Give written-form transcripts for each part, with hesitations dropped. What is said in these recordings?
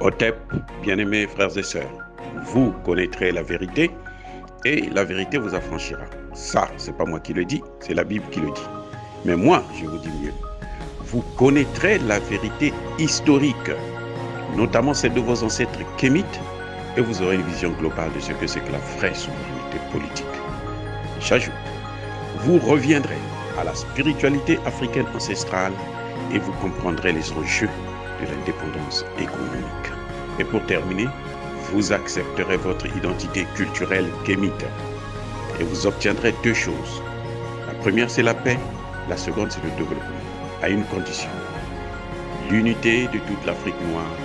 Otep, bien-aimés frères et sœurs, vous connaîtrez la vérité et la vérité vous affranchira. Ça, c'est pas moi qui le dis, c'est la Bible qui le dit. Mais moi, je vous dis mieux. Vous connaîtrez la vérité historique, notamment celle de vos ancêtres kémites, et vous aurez une vision globale de ce que c'est que la vraie souveraineté politique. J'ajoute, vous reviendrez à la spiritualité africaine ancestrale et vous comprendrez les enjeux de l'indépendance économique. Et pour terminer, vous accepterez votre identité culturelle kémite et vous obtiendrez deux choses. La première, c'est la paix. La seconde, c'est le développement, à une condition. L'unité de toute l'Afrique noire,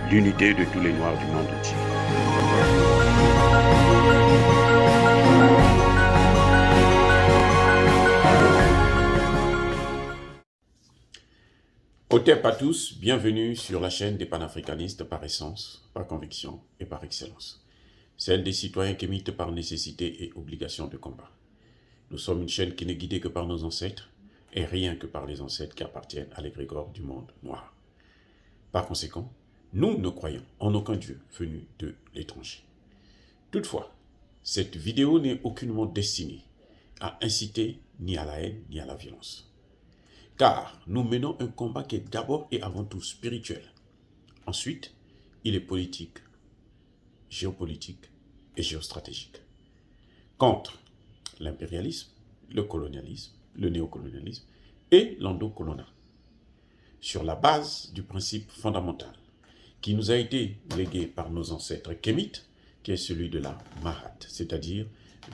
l'unité de tous les Noirs du monde entier. Otep à tous, bienvenue sur la chaîne des panafricanistes par essence, par conviction et par excellence. Celle des citoyens kémites par nécessité et obligation de combat. Nous sommes une chaîne qui n'est guidée que par nos ancêtres et rien que par les ancêtres qui appartiennent à l'égrégore du monde noir. Par conséquent, nous ne croyons en aucun Dieu venu de l'étranger. Toutefois, cette vidéo n'est aucunement destinée à inciter ni à la haine ni à la violence. Car nous menons un combat qui est d'abord et avant tout spirituel. Ensuite, il est politique, géopolitique et géostratégique. Contre l'impérialisme, le colonialisme, le néocolonialisme et l'endocoloniat. Sur la base du principe fondamental qui nous a été légué par nos ancêtres kémites, qui est celui de la Mahat, c'est-à-dire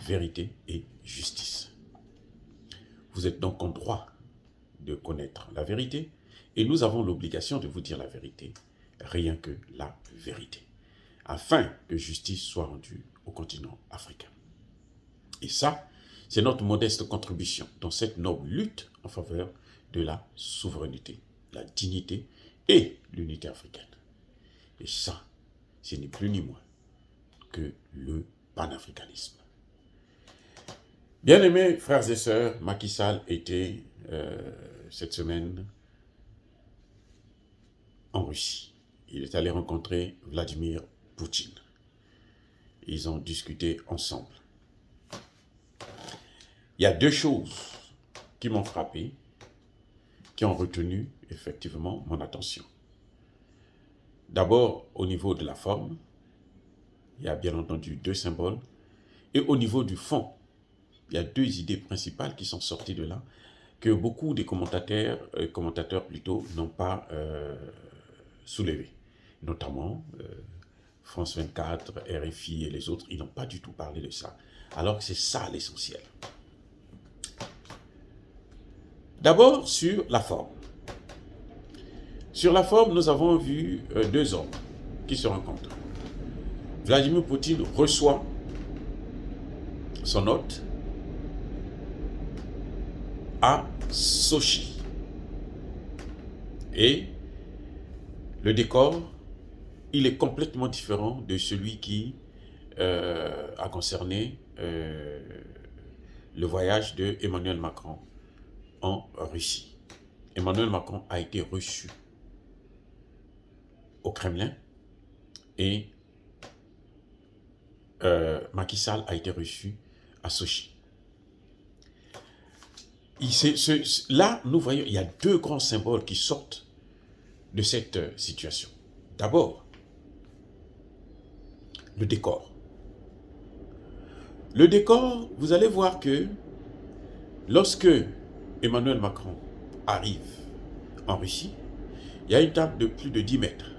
vérité et justice. Vous êtes donc en droit de connaître la vérité, et nous avons l'obligation de vous dire la vérité, rien que la vérité, afin que justice soit rendue au continent africain. Et ça, c'est notre modeste contribution dans cette noble lutte en faveur de la souveraineté, la dignité et l'unité africaine. Et ça, ce n'est plus ni moins que le panafricanisme. Bien-aimés frères et sœurs, Macky Sall était cette semaine en Russie. Il est allé rencontrer Vladimir Poutine. Ils ont discuté ensemble. Il y a deux choses qui m'ont frappé, qui ont retenu effectivement mon attention. D'abord, au niveau de la forme, il y a bien entendu deux symboles, et au niveau du fond, il y a deux idées principales qui sont sorties de là, que beaucoup des commentateurs plutôt, n'ont pas soulevées. Notamment France 24, RFI et les autres, ils n'ont pas du tout parlé de ça. Alors que c'est ça l'essentiel. D'abord, sur la forme. Sur la forme, nous avons vu deux hommes qui se rencontrent. Vladimir Poutine reçoit son hôte à Sochi. Et le décor, il est complètement différent de celui qui a concerné le voyage de Emmanuel Macron en Russie. Emmanuel Macron a été reçu au Kremlin et Macky Sall a été reçu à Sochi. Là, nous voyons, il y a deux grands symboles qui sortent de cette situation. D'abord, le décor. Le décor, vous allez voir que lorsque Emmanuel Macron arrive en Russie, il y a une table de plus de 10 mètres.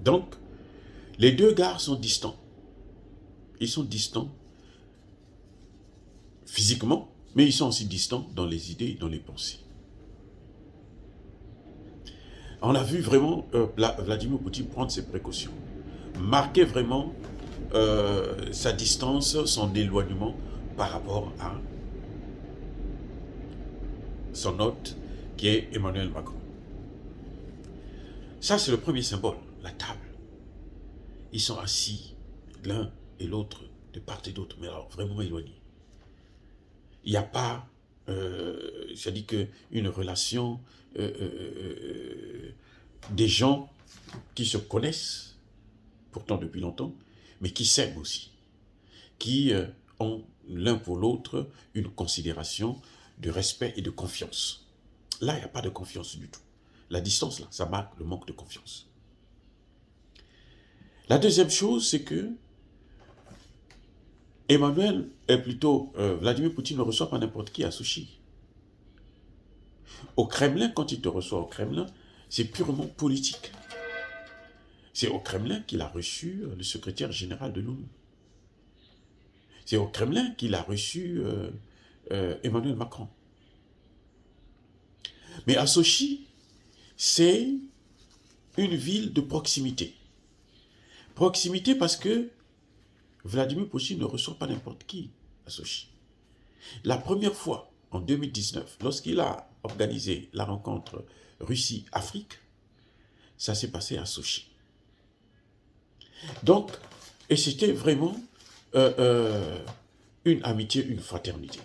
Donc, les deux gars sont distants. Ils sont distants physiquement, mais ils sont aussi distants dans les idées et dans les pensées. On a vu vraiment Vladimir Poutine prendre ses précautions, marquer vraiment sa distance, son éloignement par rapport à son hôte qui est Emmanuel Macron. Ça, c'est le premier symbole, la table. Ils sont assis l'un et l'autre de part et d'autre, mais alors vraiment éloignés. Il n'y a pas, c'est-à-dire qu'une relation des gens qui se connaissent, pourtant depuis longtemps, mais qui s'aiment aussi, qui ont l'un pour l'autre une considération de respect et de confiance. Là, il n'y a pas de confiance du tout. La distance, là, ça marque le manque de confiance. La deuxième chose, c'est que Vladimir Poutine ne reçoit pas n'importe qui à Sochi. Au Kremlin, quand il te reçoit au Kremlin, c'est purement politique. C'est au Kremlin qu'il a reçu le secrétaire général de l'ONU. C'est au Kremlin qu'il a reçu Emmanuel Macron. Mais à Sochi, c'est une ville de proximité. Proximité parce que Vladimir Poutine ne reçoit pas n'importe qui à Sochi. La première fois, en 2019, lorsqu'il a organisé la rencontre Russie-Afrique, ça s'est passé à Sochi. Donc, et c'était vraiment une amitié, une fraternité.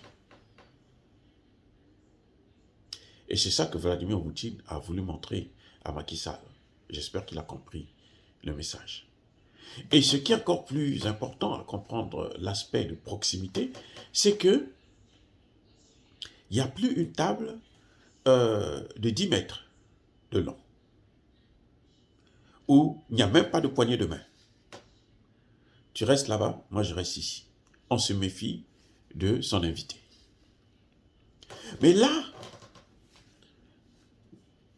Et c'est ça que Vladimir Poutine a voulu montrer à Macky Sall. J'espère qu'il a compris le message. Et ce qui est encore plus important à comprendre l'aspect de proximité, c'est que il n'y a plus une table de 10 mètres de long, où il n'y a même pas de poignée de main. Tu restes là-bas, moi je reste ici. On se méfie de son invité. Mais là,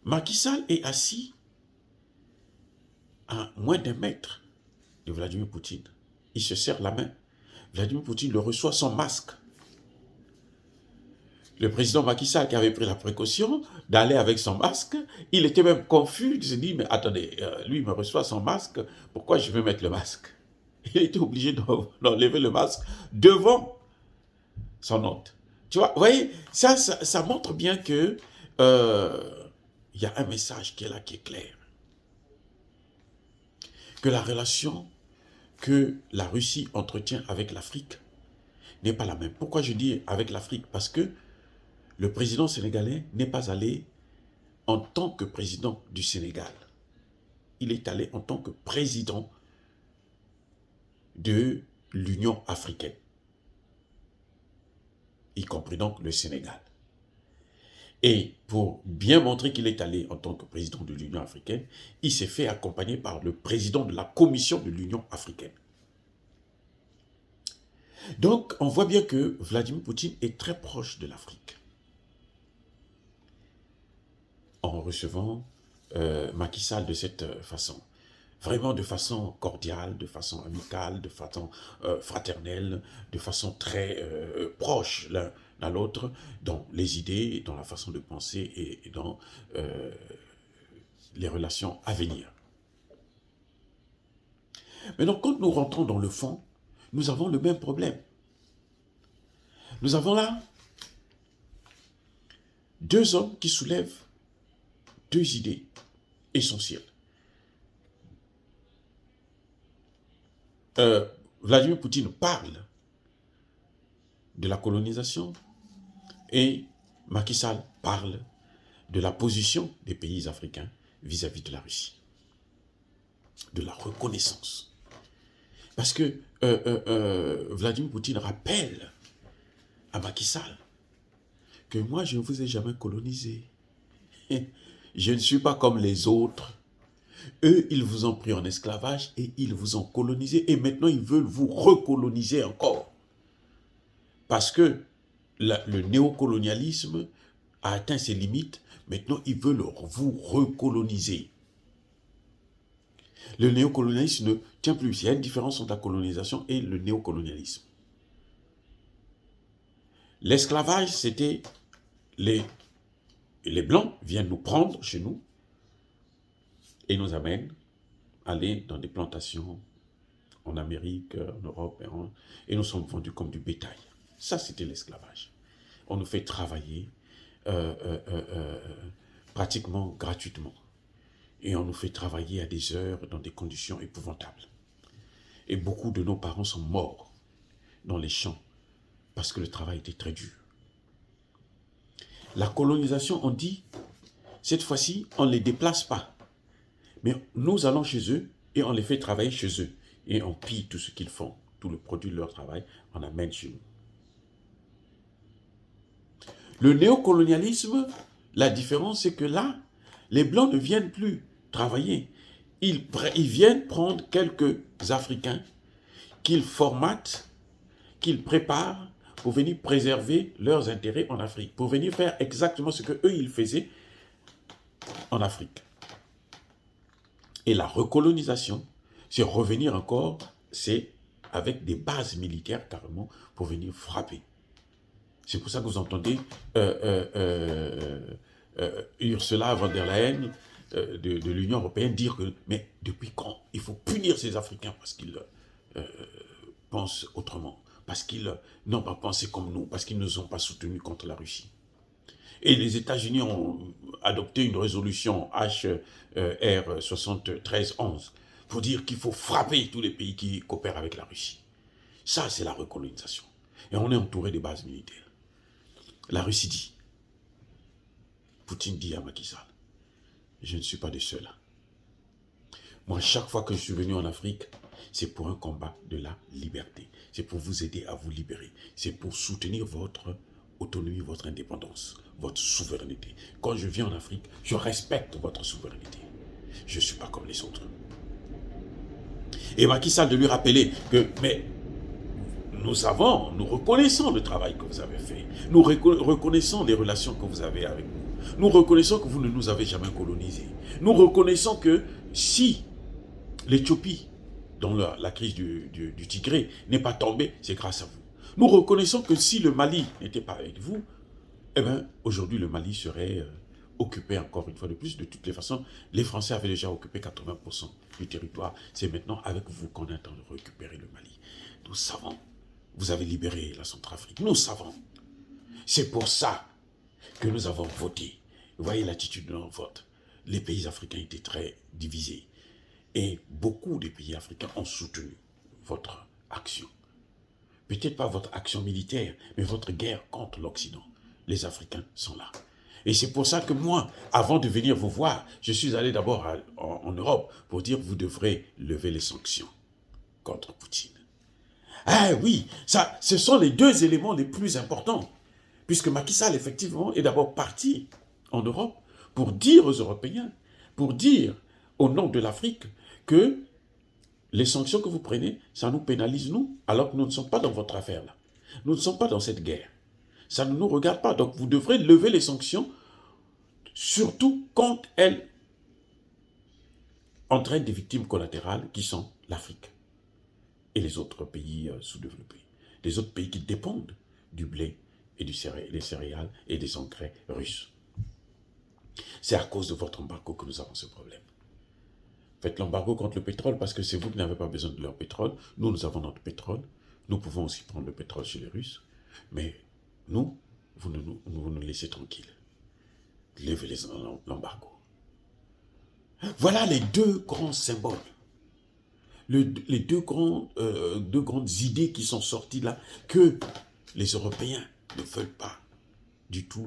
Macky Sall est assis à moins d'1 mètre de Vladimir Poutine. Il se serre la main. Vladimir Poutine le reçoit sans masque. Le président Macky Sall, qui avait pris la précaution d'aller avec son masque, il était même confus. Il se dit, mais attendez, lui il me reçoit sans masque, pourquoi je vais mettre le masque? Il était obligé d'enlever le masque devant son hôte. Tu vois, vous voyez, ça montre bien que il y a un message qui est là, qui est clair. Que la relation que la Russie entretient avec l'Afrique n'est pas la même. Pourquoi je dis avec l'Afrique? Parce que le président sénégalais n'est pas allé en tant que président du Sénégal. Il est allé en tant que président de l'Union africaine, y compris donc le Sénégal. Et pour bien montrer qu'il est allé en tant que président de l'Union africaine, il s'est fait accompagner par le président de la Commission de l'Union africaine. Donc, on voit bien que Vladimir Poutine est très proche de l'Afrique. En recevant Macky Sall de cette façon. Vraiment de façon cordiale, de façon amicale, de façon fraternelle, de façon très proche l'un à l'autre, dans les idées, dans la façon de penser et dans les relations à venir. Maintenant, quand nous rentrons dans le fond, nous avons le même problème. Nous avons là deux hommes qui soulèvent deux idées essentielles. Vladimir Poutine parle de la colonisation et Macky Sall parle de la position des pays africains vis-à-vis de la Russie, de la reconnaissance. Parce que Vladimir Poutine rappelle à Macky Sall que moi, je ne vous ai jamais colonisé. Je ne suis pas comme les autres. Eux, ils vous ont pris en esclavage et ils vous ont colonisé. Et maintenant, ils veulent vous recoloniser encore. Parce que le néocolonialisme a atteint ses limites. Maintenant, ils veulent vous recoloniser. Le néocolonialisme ne tient plus. Il y a une différence entre la colonisation et le néocolonialisme. L'esclavage, c'était les Blancs viennent nous prendre chez nous et nous amènent à aller dans des plantations en Amérique, en Europe, et nous sommes vendus comme du bétail. Ça, c'était l'esclavage. On nous fait travailler pratiquement gratuitement. Et on nous fait travailler à des heures dans des conditions épouvantables. Et beaucoup de nos parents sont morts dans les champs parce que le travail était très dur. La colonisation, on dit, cette fois-ci, on ne les déplace pas. Mais nous allons chez eux et on les fait travailler chez eux. Et on pille tout ce qu'ils font, tout le produit de leur travail, on amène chez nous. Le néocolonialisme, la différence, c'est que là, les Blancs ne viennent plus travailler. Ils viennent prendre quelques Africains qu'ils formatent, qu'ils préparent pour venir préserver leurs intérêts en Afrique, pour venir faire exactement ce que eux ils faisaient en Afrique. Et la recolonisation, c'est revenir encore, c'est avec des bases militaires carrément pour venir frapper. C'est pour ça que vous entendez Ursula von der Leyen de l'Union européenne dire que, mais depuis quand il faut punir ces Africains parce qu'ils pensent autrement, parce qu'ils n'ont pas pensé comme nous, parce qu'ils ne nous ont pas soutenus contre la Russie. Et les États-Unis ont adopté une résolution HR 7311 pour dire qu'il faut frapper tous les pays qui coopèrent avec la Russie. Ça, c'est la recolonisation. Et on est entouré des bases militaires. La Russie dit, Poutine dit à Macky Sall, je ne suis pas de ceux-là. Moi, chaque fois que je suis venu en Afrique, c'est pour un combat de la liberté. C'est pour vous aider à vous libérer. C'est pour soutenir votre autonomie, votre indépendance, votre souveraineté. Quand je viens en Afrique, je respecte votre souveraineté. Je ne suis pas comme les autres. Et Macky Sall de lui rappeler que, mais nous reconnaissons le travail que vous avez fait. Nous reconnaissons les relations que vous avez avec nous. Nous reconnaissons que vous ne nous avez jamais colonisés. Nous reconnaissons que si l'Éthiopie, dans la crise du Tigré, n'est pas tombée, c'est grâce à vous. Nous reconnaissons que si le Mali n'était pas avec vous, eh bien, aujourd'hui, le Mali serait occupé encore une fois de plus. De toutes les façons, les Français avaient déjà occupé 80% du territoire. C'est maintenant avec vous qu'on est en train de récupérer le Mali. Nous savons. Vous avez libéré la Centrafrique. Nous savons. C'est pour ça que nous avons voté. Vous voyez l'attitude de notre vote. Les pays africains étaient très divisés. Et beaucoup de pays africains ont soutenu votre action. Peut-être pas votre action militaire, mais votre guerre contre l'Occident. Les Africains sont là. Et c'est pour ça que moi, avant de venir vous voir, je suis allé d'abord en Europe pour dire que vous devrez lever les sanctions contre Poutine. Ah oui, ça, ce sont les deux éléments les plus importants. Puisque Macky Sall, effectivement, est d'abord parti en Europe pour dire aux Européens, pour dire au nom de l'Afrique que les sanctions que vous prenez, ça nous pénalise nous, alors que nous ne sommes pas dans votre affaire là. Nous ne sommes pas dans cette guerre. Ça ne nous regarde pas. Donc vous devrez lever les sanctions, surtout quand elles entraînent des victimes collatérales qui sont l'Afrique et les autres pays sous-développés. Les autres pays qui dépendent du blé et des céréales et des engrais russes. C'est à cause de votre embargo que nous avons ce problème. Faites l'embargo contre le pétrole parce que c'est vous qui n'avez pas besoin de leur pétrole. Nous, nous avons notre pétrole. Nous pouvons aussi prendre le pétrole chez les Russes. Mais nous, vous nous laissez tranquilles. Levez l'embargo. Voilà les deux grands symboles. Les deux grandes idées qui sont sorties là, que les Européens ne veulent pas du tout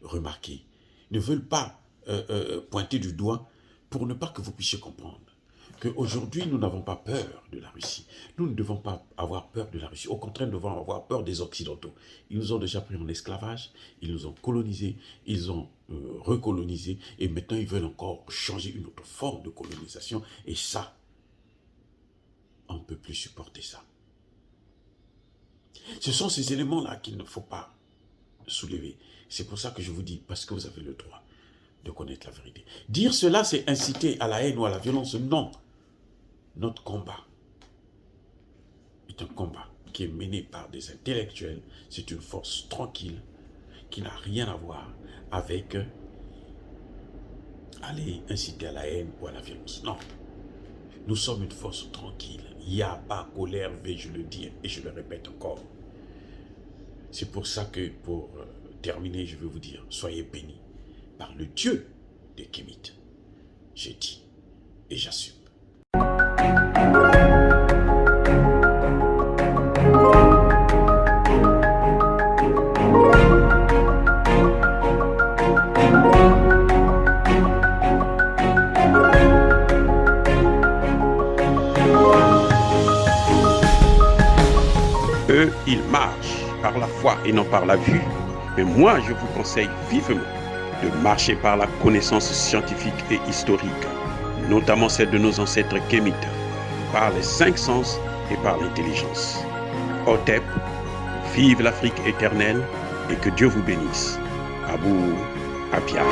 remarquer, ne veulent pas pointer du doigt pour ne pas que vous puissiez comprendre qu'aujourd'hui, nous n'avons pas peur de la Russie. Nous ne devons pas avoir peur de la Russie. Au contraire, nous devons avoir peur des Occidentaux. Ils nous ont déjà pris en esclavage, ils nous ont colonisés, ils ont recolonisés, et maintenant, ils veulent encore changer une autre forme de colonisation. Et ça, on ne peut plus supporter ça. Ce sont ces éléments-là qu'il ne faut pas soulever. C'est pour ça que je vous dis, parce que vous avez le droit de connaître la vérité. Dire cela, c'est inciter à la haine ou à la violence. Non. Notre combat est un combat qui est mené par des intellectuels. C'est une force tranquille qui n'a rien à voir avec aller inciter à la haine ou à la violence. Non. Nous sommes une force tranquille. Il n'y a pas colère, je le dis et je le répète encore. C'est pour ça que, pour terminer, je veux vous dire, soyez bénis par le Dieu des Kémites. J'ai dit et j'assume. eux, ils marchent par la foi et non par la vue. Mais moi, je vous conseille vivement de marcher par la connaissance scientifique et historique, notamment celle de nos ancêtres kémites, par les 5 sens et par l'intelligence. Hotep, vive l'Afrique éternelle et que Dieu vous bénisse. Abou Apia.